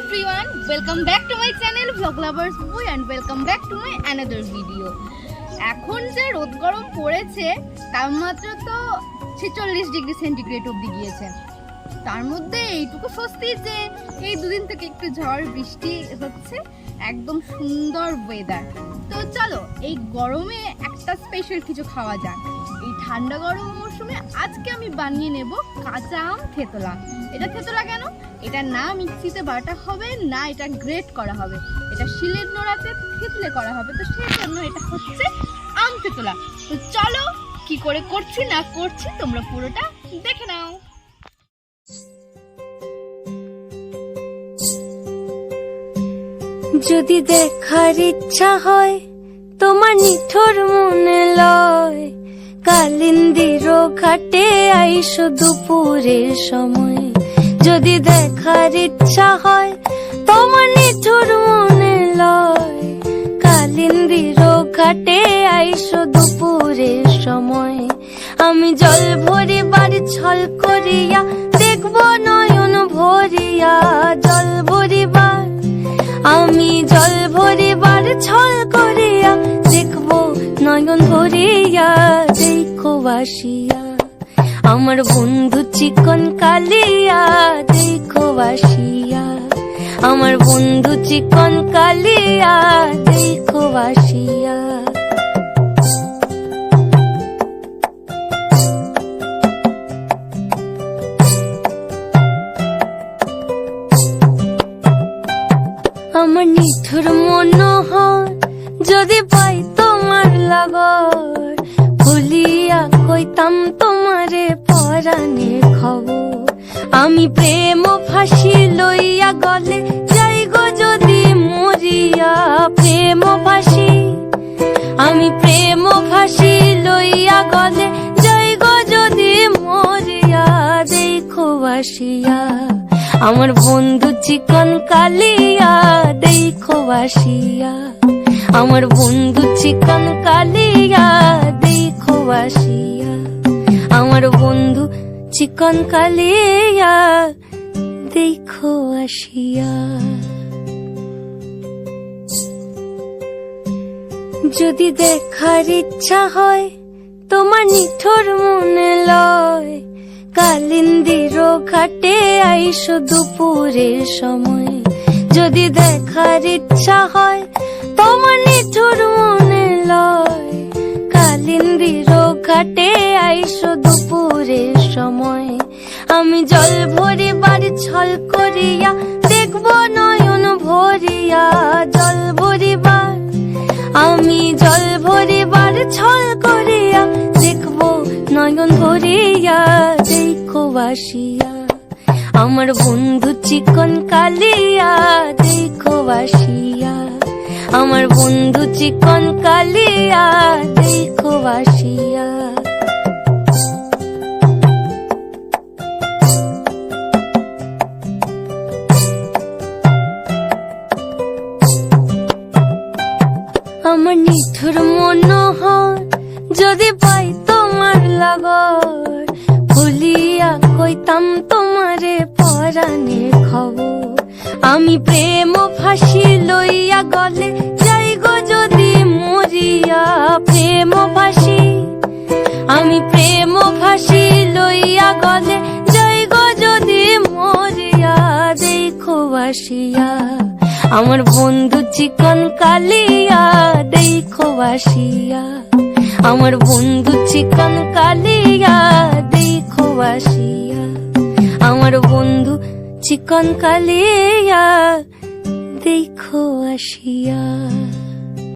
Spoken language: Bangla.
everyone, welcome back to my channel Vlog Lovers Boy and welcome back to my another video. এখন যে রোদ গরম পড়েছে তাপমাত্রা তো 46 ডিগ্রি সেন্টিগ্রেড অবধি গিয়েছে। তার মধ্যে এইটুকু স্বস্তি যে এই দুদিন থেকে একটু ঝড় বৃষ্টি হচ্ছে, একদম সুন্দর ওয়েদার। তো চলো এই গরমে একটা স্পেশাল কিছু খাওয়া যাক। এই ঠান্ডা গরম মরশুমে আজকে আমি বানিয়ে নেব কাঁচা আম থেতলা। এটা থেতলা কেন? এটা না মিক্সিতে বাটা হবে, না এটা গ্রেট করা হবে, এটা শিলের নোড়াতে থেতলে করা হবে। তো সেই জন্য এটা হচ্ছে আম থেতলা। তো চলো কি করে করছি না করছি তোমরা পুরোটা দেখে নাও। যদি দেখার ইচ্ছা হয় তোমার নিঠুর মনে লয়, কালিন্দির ঘাটে আইসো দুপুরের সময়। যদি দেখার ইচ্ছা হয় তোমার নিঠুর মনে লয়, কালিন্দির ঘাটে আইসো দুপুরের সময়। আমি জল ভরিবার ছল করিয়া দেখব নয়ন ভরিয়া, জল ভরিবার আমি জল ভরিবার ছল করিয়া দেখব নয়ন ভরিয়া। দেখো বাসিয়া আমার বন্ধু চিকন কালিয়া, দেখো বাসিয়া আমার বন্ধু চিকন কালিয়া, দেখো বাসিয়া। আমার নিঠুর মনোহর যদি পাই তোমার লাগর, ভুলিয়া কইতাম তোমারে পরাণের খবর। আমি প্রেম ফাঁসি লইয়া গলে যাই গো যদি মরিয়া, প্রেম ফাঁসি আমি প্রেম ফাঁসি লইয়া গলে যাই গো যদি মরিয়া। দেখো বাসিয়া আমার বন্ধু চিকন কালিয়া, দেখো বাসিয়া আমার বন্ধু চিকন কালিয়া, দেখো বাসিয়া আমার বন্ধু চিকন কালিয়া, দেখো আসিয়া। যদি দেখার ইচ্ছা হয় তোমার নিঠুর মনে লয়, কালিন্দির ঘাটে আইসো দুপুরের সময়। যদি দেখার ইচ্ছা হয় তোমার নিঠুর মনে লয়, কালিন্দির ঘাটে আইসো দুপুরের সময়। আমি জল ভরিবার ছল করিয়া দেখব নয়ন ভরিয়া, জল ভরিবার আমি জল ভরিবার ছল করিয়া দেখব নয়ন ভরিয়া। দেখো বাসিয়া আমার বন্ধু চিকন কালিয়া, দেখো বাসিয়া আমার বন্ধু চিকন কালিয়া, দেখো বাসিয়া। আমার নিঠুর মনোহর যদি পাই তোমার লাগর, ভুলিয়া কইতাম তোমারে পরাণের খবর। আমি প্রেম ফাঁসি লইয়া গলে যাই গো যদি মরিয়া, প্রেম ফাঁসি আমি প্রেম ফাঁসি লইয়া গলে যাই গো যদি মরিয়া। দেখো বাসিয়া আমার বন্ধু চিকন কালিয়া, দেখো বাসিয়া আমার বন্ধু চিকন কালিয়া, দেখো বাসিয়া আমার বন্ধু চিকন কালিয়া, দেখো আসিয়া।